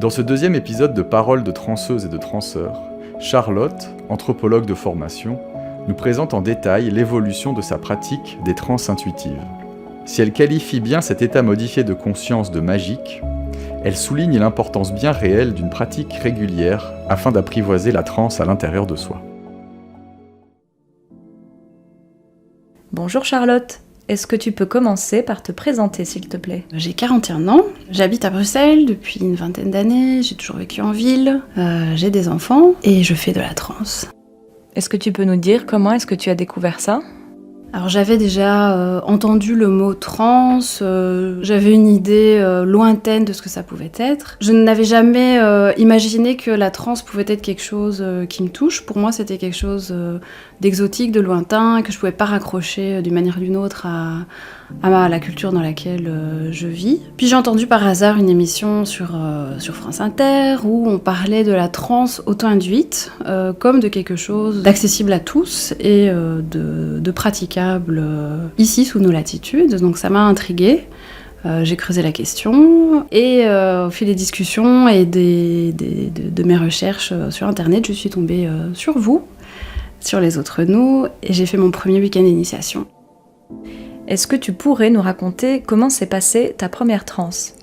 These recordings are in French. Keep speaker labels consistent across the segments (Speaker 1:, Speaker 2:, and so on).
Speaker 1: Dans ce deuxième épisode de Paroles de transeuses et de transeurs, Charlotte, anthropologue de formation, nous présente en détail l'évolution de sa pratique des trans intuitives. Si elle qualifie bien cet état modifié de conscience de magique, elle souligne l'importance bien réelle d'une pratique régulière afin d'apprivoiser la transe à l'intérieur de soi.
Speaker 2: Bonjour Charlotte, est-ce que tu peux commencer par te présenter s'il te plaît ?
Speaker 3: J'ai 41 ans, j'habite à Bruxelles depuis une vingtaine d'années, j'ai toujours vécu en ville, j'ai des enfants et je fais de la transe.
Speaker 2: Est-ce que tu peux nous dire comment est-ce que tu as découvert ça ?
Speaker 3: Alors j'avais déjà entendu le mot trans, j'avais une idée lointaine de ce que ça pouvait être. Je n'avais jamais imaginé que la trans pouvait être quelque chose qui me touche. Pour moi c'était quelque chose d'exotique, de lointain, que je pouvais pas raccrocher d'une manière ou d'une autre à la culture dans laquelle je vis. Puis j'ai entendu par hasard une émission sur France Inter où on parlait de la trans auto-induite comme de quelque chose d'accessible à tous et de praticable ici sous nos latitudes. Donc ça m'a intriguée. J'ai creusé la question et au fil des discussions et de mes recherches sur Internet, je suis tombée sur vous, sur les autres nous, et j'ai fait mon premier week-end d'initiation.
Speaker 2: Est-ce que tu pourrais nous raconter comment s'est passée ta première transe ?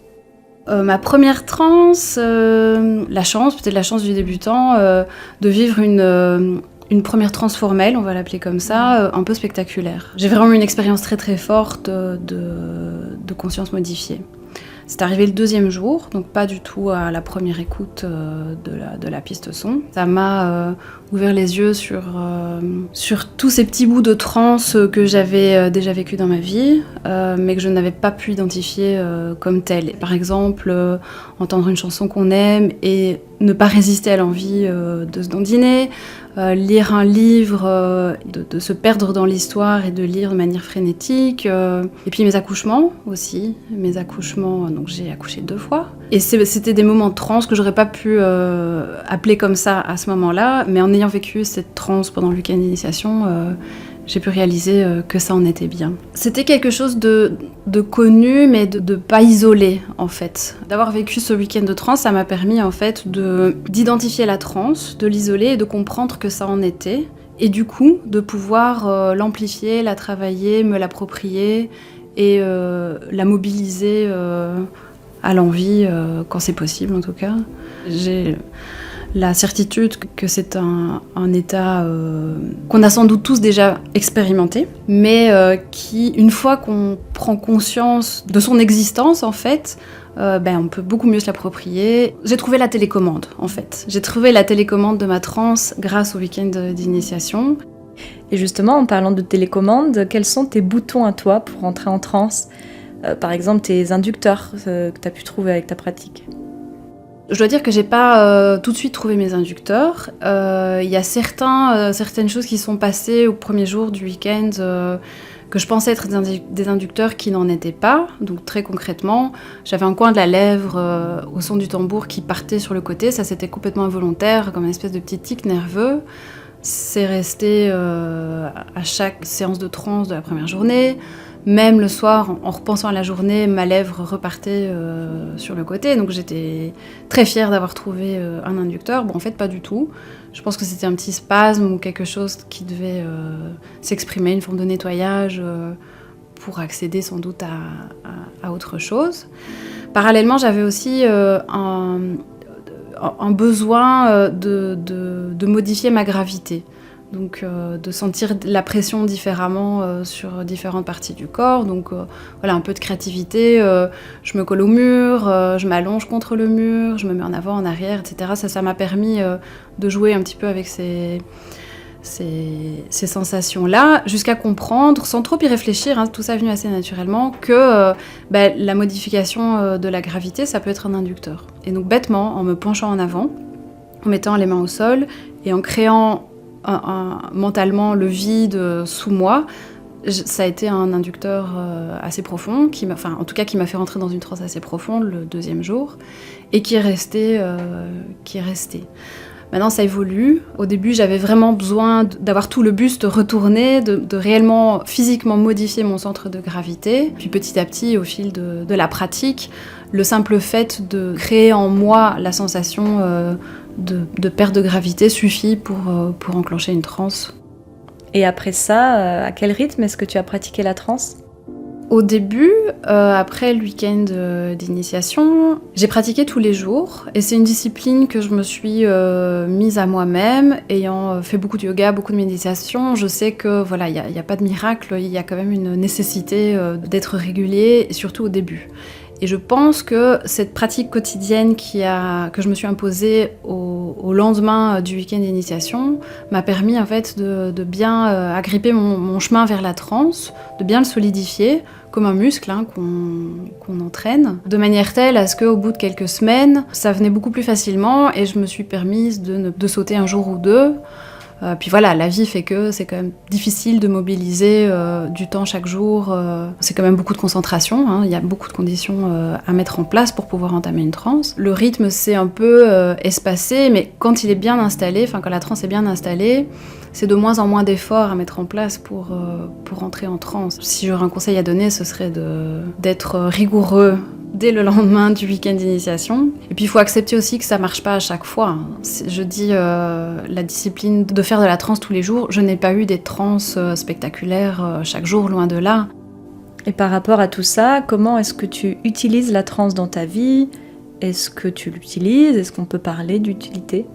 Speaker 3: Ma première transe, peut-être la chance du débutant, de vivre une première transe formelle, on va l'appeler comme ça, un peu spectaculaire. J'ai vraiment eu une expérience très très forte de conscience modifiée. C'est arrivé le deuxième jour, donc pas du tout à la première écoute de la piste son. Ça m'a ouvert les yeux sur tous ces petits bouts de transe que j'avais déjà vécu dans ma vie, mais que je n'avais pas pu identifier comme tels. Par exemple, entendre une chanson qu'on aime et ne pas résister à l'envie de se dandiner, lire un livre, de se perdre dans l'histoire et de lire de manière frénétique. Et puis mes accouchements aussi. Donc j'ai accouché 2 fois. Et c'était des moments de transe que j'aurais pas pu appeler comme ça à ce moment-là. Mais en ayant vécu cette transe pendant le week-end d'initiation, j'ai pu réaliser que ça en était bien. C'était quelque chose de connu, mais de pas isolé, en fait. D'avoir vécu ce week-end de transe, ça m'a permis, en fait, d'identifier la transe, de l'isoler et de comprendre que ça en était. Et du coup, de pouvoir l'amplifier, la travailler, me l'approprier et la mobiliser à l'envie, quand c'est possible, en tout cas. J'ai la certitude que c'est un état qu'on a sans doute tous déjà expérimenté, mais qui, une fois qu'on prend conscience de son existence, en fait, on peut beaucoup mieux se l'approprier. J'ai trouvé la télécommande, en fait. J'ai trouvé la télécommande de ma transe grâce au week-end d'initiation.
Speaker 2: Et justement, en parlant de télécommande, quels sont tes boutons à toi pour entrer en transe ? Par exemple, tes inducteurs que tu as pu trouver avec ta pratique.
Speaker 3: Je dois dire que j'ai pas tout de suite trouvé mes inducteurs. Il y a certaines choses qui sont passées au premier jour du week-end que je pensais être des inducteurs qui n'en étaient pas. Donc très concrètement, j'avais un coin de la lèvre au son du tambour qui partait sur le côté. Ça, c'était complètement involontaire, comme une espèce de petit tic nerveux. C'est resté à chaque séance de transe de la première journée. Même le soir, en repensant à la journée, ma lèvre repartait sur le côté. Donc j'étais très fière d'avoir trouvé un inducteur. Bon, en fait, pas du tout. Je pense que c'était un petit spasme ou quelque chose qui devait s'exprimer, une forme de nettoyage pour accéder sans doute à autre chose. Parallèlement, j'avais aussi un besoin de modifier ma gravité. Donc de sentir la pression différemment sur différentes parties du corps. Donc voilà, un peu de créativité. Je me colle au mur, je m'allonge contre le mur, je me mets en avant, en arrière, etc. Ça m'a permis de jouer un petit peu avec ces sensations-là, jusqu'à comprendre, sans trop y réfléchir, tout ça est venu assez naturellement, que la modification de la gravité, ça peut être un inducteur. Et donc bêtement, en me penchant en avant, en mettant les mains au sol et en créant mentalement le vide sous moi, ça a été un inducteur assez profond, qui m'a fait rentrer dans une transe assez profonde le deuxième jour, et qui est resté. Maintenant, ça évolue. Au début, j'avais vraiment besoin d'avoir tout le buste retourné, de réellement physiquement modifier mon centre de gravité. Puis petit à petit, au fil de la pratique, le simple fait de créer en moi la sensation de perte de gravité suffit pour enclencher une transe.
Speaker 2: Et après ça, à quel rythme est-ce que tu as pratiqué la transe ?
Speaker 3: Au début, après le week-end d'initiation, j'ai pratiqué tous les jours et c'est une discipline que je me suis mise à moi-même, ayant fait beaucoup de yoga, beaucoup de méditation. Je sais que voilà, il y a pas de miracle, il y a quand même une nécessité d'être régulier, et surtout au début. Et je pense que cette pratique quotidienne que je me suis imposée au lendemain du week-end d'initiation m'a permis en fait de bien agripper mon chemin vers la transe, de bien le solidifier comme un muscle qu'on entraîne, de manière telle à ce qu'au bout de quelques semaines, ça venait beaucoup plus facilement et je me suis permise de sauter un jour ou deux. Puis voilà, la vie fait que c'est quand même difficile de mobiliser du temps chaque jour. C'est quand même beaucoup de concentration, hein. Il y a beaucoup de conditions à mettre en place pour pouvoir entamer une transe. Le rythme s'est un peu espacé, mais quand il est bien installé, quand la transe est bien installée, c'est de moins en moins d'efforts à mettre en place pour entrer en transe. Si j'aurais un conseil à donner, ce serait d'être rigoureux dès le lendemain du week-end d'initiation. Et puis il faut accepter aussi que ça marche pas à chaque fois. Je dis la discipline de faire de la transe tous les jours. Je n'ai pas eu des transes spectaculaires chaque jour, loin de là.
Speaker 2: Et par rapport à tout ça, comment est-ce que tu utilises la transe dans ta vie ? Est-ce que tu l'utilises ? Est-ce qu'on peut parler d'utilité ?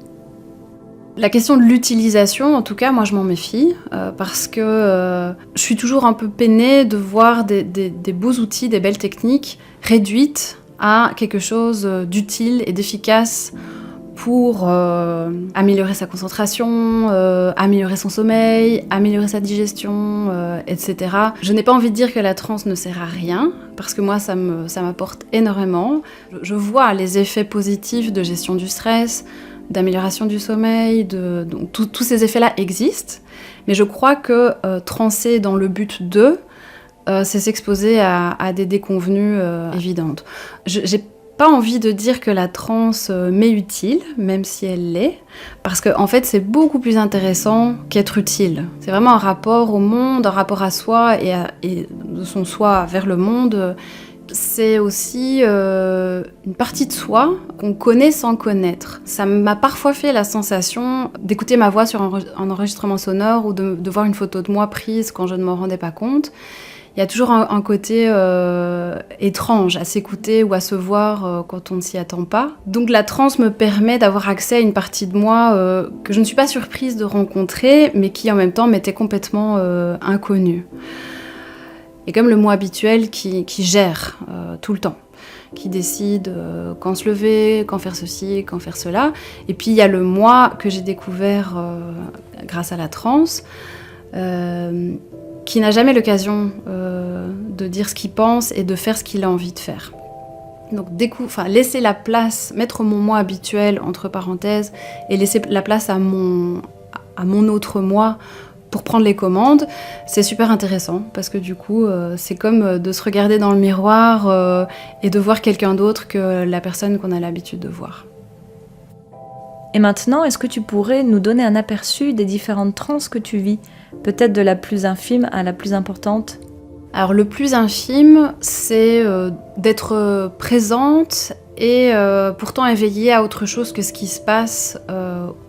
Speaker 3: La question de l'utilisation, en tout cas, moi je m'en méfie, parce que je suis toujours un peu peinée de voir des beaux outils, des belles techniques réduites à quelque chose d'utile et d'efficace pour améliorer sa concentration, améliorer son sommeil, améliorer sa digestion, etc. Je n'ai pas envie de dire que la transe ne sert à rien, parce que moi ça m'apporte énormément. Je vois les effets positifs de gestion du stress, d'amélioration du sommeil, donc tous ces effets-là existent, mais je crois que transer dans le but c'est s'exposer à des déconvenues évidentes. J'ai pas envie de dire que la transe m'est utile, même si elle l'est, parce que en fait c'est beaucoup plus intéressant qu'être utile. C'est vraiment un rapport au monde, un rapport à soi et de son soi vers le monde. C'est aussi une partie de soi qu'on connaît sans connaître. Ça m'a parfois fait la sensation d'écouter ma voix sur un enregistrement sonore ou de voir une photo de moi prise quand je ne m'en rendais pas compte. Il y a toujours un côté étrange à s'écouter ou à se voir quand on ne s'y attend pas. Donc la transe me permet d'avoir accès à une partie de moi que je ne suis pas surprise de rencontrer, mais qui en même temps m'était complètement inconnue. Et comme le moi habituel qui gère tout le temps, qui décide quand se lever, quand faire ceci, quand faire cela. Et puis il y a le moi que j'ai découvert grâce à la transe, qui n'a jamais l'occasion de dire ce qu'il pense et de faire ce qu'il a envie de faire. Donc laisser la place, mettre mon moi habituel entre parenthèses et laisser la place à mon autre moi pour prendre les commandes, c'est super intéressant parce que du coup, c'est comme de se regarder dans le miroir et de voir quelqu'un d'autre que la personne qu'on a l'habitude de voir.
Speaker 2: Et maintenant, est-ce que tu pourrais nous donner un aperçu des différentes transes que tu vis ? Peut-être de la plus infime à la plus importante ?
Speaker 3: Alors le plus infime, c'est d'être présente et pourtant éveillée à autre chose que ce qui se passe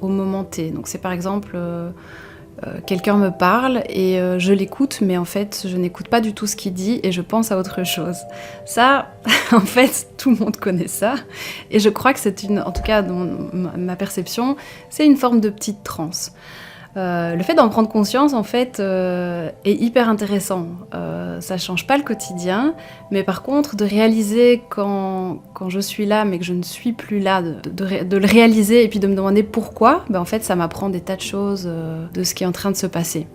Speaker 3: au moment T. Donc c'est par exemple... quelqu'un me parle et je l'écoute, mais en fait, je n'écoute pas du tout ce qu'il dit et je pense à autre chose. Ça, en fait, tout le monde connaît ça. Et je crois que en tout cas, dans ma perception, c'est une forme de petite transe. Le fait d'en prendre conscience, en fait, est hyper intéressant. Ça change pas le quotidien, mais par contre, de réaliser quand je suis là, mais que je ne suis plus là, de le réaliser et puis de me demander pourquoi, en fait, ça m'apprend des tas de choses de ce qui est en train de se passer.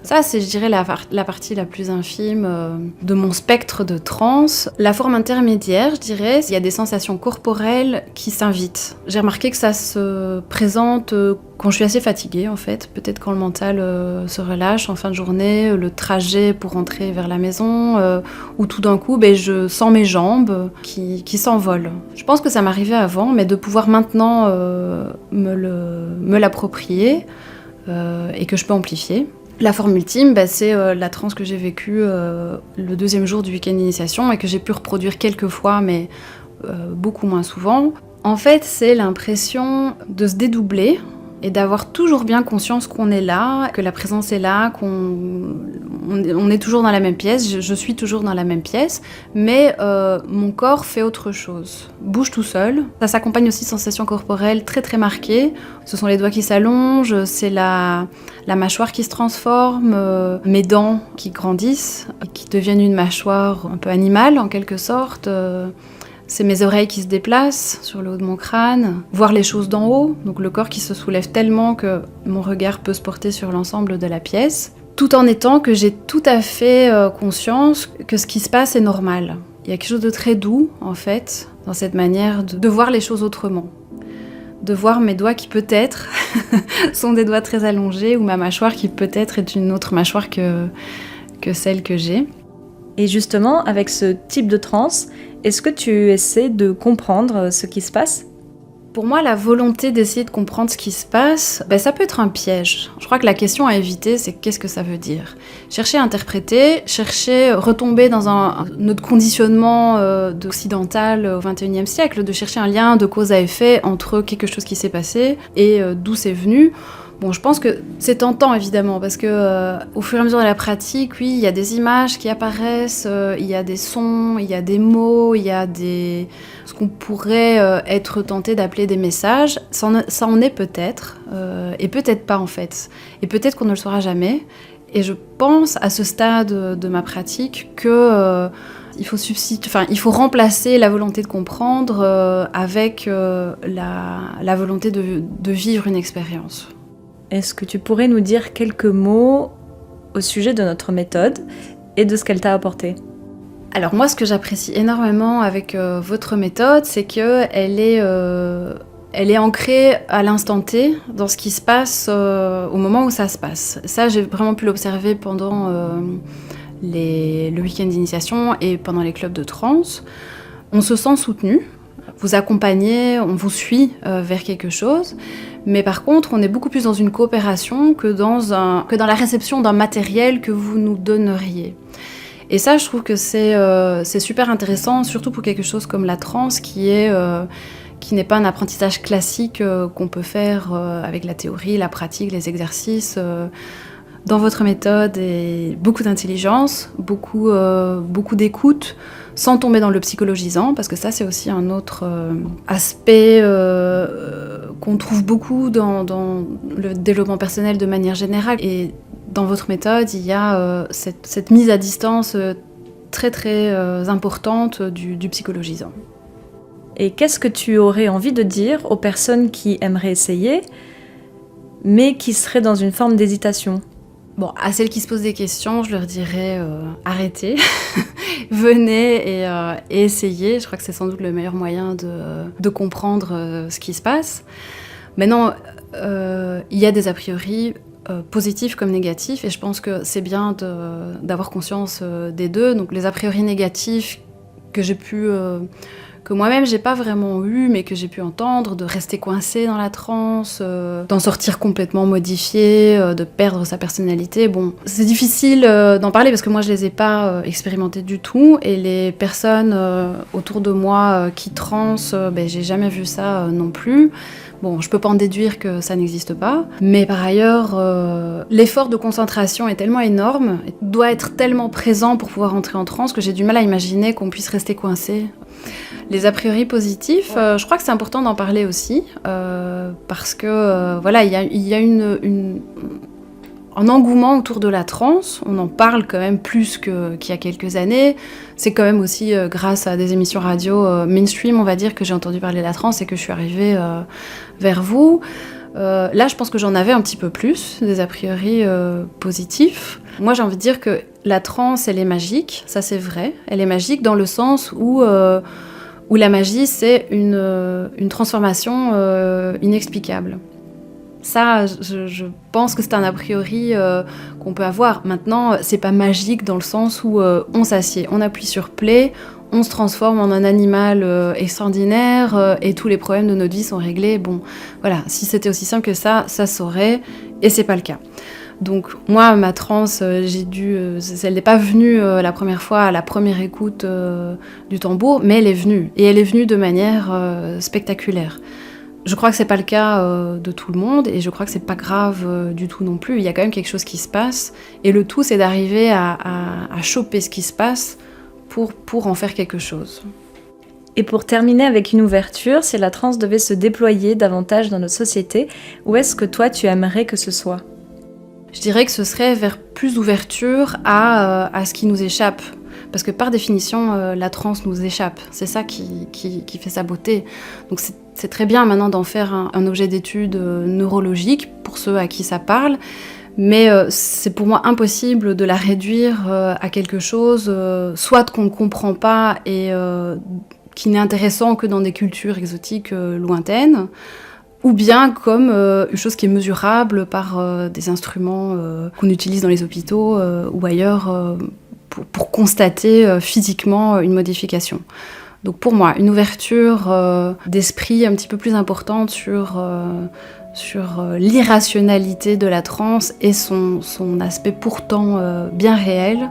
Speaker 3: Ça, c'est, je dirais, la partie la plus infime de mon spectre de transe. La forme intermédiaire, je dirais, il y a des sensations corporelles qui s'invitent. J'ai remarqué que ça se présente quand je suis assez fatiguée, en fait. Peut-être quand le mental se relâche en fin de journée, le trajet pour rentrer vers la maison, où tout d'un coup, je sens mes jambes qui s'envolent. Je pense que ça m'arrivait avant, mais de pouvoir maintenant me l'approprier et que je peux amplifier. La forme ultime, c'est la transe que j'ai vécue le 2e jour du week-end d'initiation et que j'ai pu reproduire quelques fois, mais beaucoup moins souvent. En fait, c'est l'impression de se dédoubler et d'avoir toujours bien conscience qu'on est là, que la présence est là, on est toujours dans la même pièce, je suis toujours dans la même pièce, mais mon corps fait autre chose, bouge tout seul. Ça s'accompagne aussi de sensations corporelles très très marquées. Ce sont les doigts qui s'allongent, c'est la mâchoire qui se transforme, mes dents qui grandissent, qui deviennent une mâchoire un peu animale en quelque sorte. C'est mes oreilles qui se déplacent sur le haut de mon crâne, voir les choses d'en haut, donc le corps qui se soulève tellement que mon regard peut se porter sur l'ensemble de la pièce, tout en étant que j'ai tout à fait conscience que ce qui se passe est normal. Il y a quelque chose de très doux, en fait, dans cette manière de voir les choses autrement. De voir mes doigts qui peut-être sont des doigts très allongés, ou ma mâchoire qui peut-être est une autre mâchoire que celle que j'ai.
Speaker 2: Et justement, avec ce type de transe, est-ce que tu essaies de comprendre ce qui se passe ?
Speaker 3: Pour moi, la volonté d'essayer de comprendre ce qui se passe, ça peut être un piège. Je crois que la question à éviter, c'est qu'est-ce que ça veut dire ? Chercher à interpréter, retomber dans notre conditionnement occidental au XXIe siècle, de chercher un lien de cause à effet entre quelque chose qui s'est passé et d'où c'est venu. Bon, je pense que c'est tentant, évidemment, parce que au fur et à mesure de la pratique, oui, il y a des images qui apparaissent, il y a des sons, il y a des mots, il y a ce qu'on pourrait être tenté d'appeler des messages. Ça en est peut-être, et peut-être pas, en fait. Et peut-être qu'on ne le saura jamais. Et je pense, à ce stade de ma pratique, que il faut remplacer la volonté de comprendre avec la volonté de vivre une expérience.
Speaker 2: Est-ce que tu pourrais nous dire quelques mots au sujet de notre méthode et de ce qu'elle t'a apporté ?
Speaker 3: Alors moi, ce que j'apprécie énormément avec votre méthode, c'est qu'elle est ancrée à l'instant T, dans ce qui se passe au moment où ça se passe. Ça, j'ai vraiment pu l'observer pendant le week-end d'initiation et pendant les clubs de trance. On se sent soutenu, vous accompagnez, on vous suit vers quelque chose. Mais par contre, on est beaucoup plus dans une coopération que dans la réception d'un matériel que vous nous donneriez. Et ça, je trouve que c'est super intéressant, surtout pour quelque chose comme la transe, qui n'est pas un apprentissage classique qu'on peut faire avec la théorie, la pratique, les exercices. Dans votre méthode, et beaucoup d'intelligence, beaucoup d'écoute, sans tomber dans le psychologisant, parce que ça, c'est aussi un autre aspect qu'on trouve beaucoup dans le développement personnel de manière générale. Et dans votre méthode, il y a cette mise à distance très très importante du psychologisant.
Speaker 2: Et qu'est-ce que tu aurais envie de dire aux personnes qui aimeraient essayer, mais qui seraient dans une forme d'hésitation ?
Speaker 3: Bon, à celles qui se posent des questions, je leur dirais arrêtez, venez et essayez. Je crois que c'est sans doute le meilleur moyen de comprendre ce qui se passe. Maintenant, il y a des a priori positifs comme négatifs, et je pense que c'est bien d'avoir conscience des deux. Donc les a priori négatifs que moi-même j'ai pas vraiment eu, mais que j'ai pu entendre, de rester coincé dans la transe, d'en sortir complètement modifié, de perdre sa personnalité. Bon, c'est difficile d'en parler parce que moi je les ai pas expérimentés du tout, et les personnes autour de moi qui transent, j'ai jamais vu ça non plus. Bon, je peux pas en déduire que ça n'existe pas, mais par ailleurs, l'effort de concentration est tellement énorme, doit être tellement présent pour pouvoir entrer en transe, que j'ai du mal à imaginer qu'on puisse rester coincé. Les a priori positifs, je crois que c'est important d'en parler aussi, parce que il y a un engouement autour de la transe. On en parle quand même plus qu'il y a quelques années. C'est quand même aussi grâce à des émissions radio mainstream, on va dire, que j'ai entendu parler de la transe et que je suis arrivée vers vous. Là, je pense que j'en avais un petit peu plus, des a priori positifs. Moi, j'ai envie de dire que la transe, elle est magique, ça c'est vrai. Elle est magique dans le sens où la magie, c'est une transformation inexplicable. Ça, je pense que c'est un a priori qu'on peut avoir. Maintenant, c'est pas magique dans le sens où on s'assied, on appuie sur play, on se transforme en un animal extraordinaire et tous les problèmes de notre vie sont réglés. Bon, voilà, si c'était aussi simple que ça saurait, et c'est pas le cas. Donc moi, ma transe, elle n'est pas venue la première fois à la première écoute du tambour, mais elle est venue. Et elle est venue de manière spectaculaire. Je crois que c'est pas le cas de tout le monde, et je crois que c'est pas grave du tout non plus. Il y a quand même quelque chose qui se passe, et le tout, c'est d'arriver à choper ce qui se passe pour en faire quelque chose.
Speaker 2: Et pour terminer avec une ouverture, si la transe devait se déployer davantage dans notre société, où est-ce que toi tu aimerais que ce soit ?
Speaker 3: Je dirais que ce serait vers plus d'ouverture à ce qui nous échappe. Parce que par définition, la transe nous échappe. C'est ça qui fait sa beauté. Donc c'est très bien maintenant d'en faire un objet d'étude neurologique pour ceux à qui ça parle. Mais c'est pour moi impossible de la réduire à quelque chose, soit qu'on ne comprend pas et qui n'est intéressant que dans des cultures exotiques lointaines, ou bien comme une chose qui est mesurable par des instruments qu'on utilise dans les hôpitaux ou ailleurs pour constater physiquement une modification. Donc pour moi, une ouverture d'esprit un petit peu plus importante sur l'irrationalité de la transe et son aspect pourtant bien réel,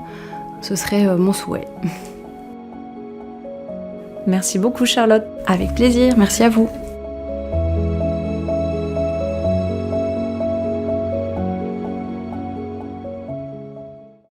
Speaker 3: ce serait mon souhait.
Speaker 2: Merci beaucoup Charlotte.
Speaker 3: Avec plaisir, merci à vous.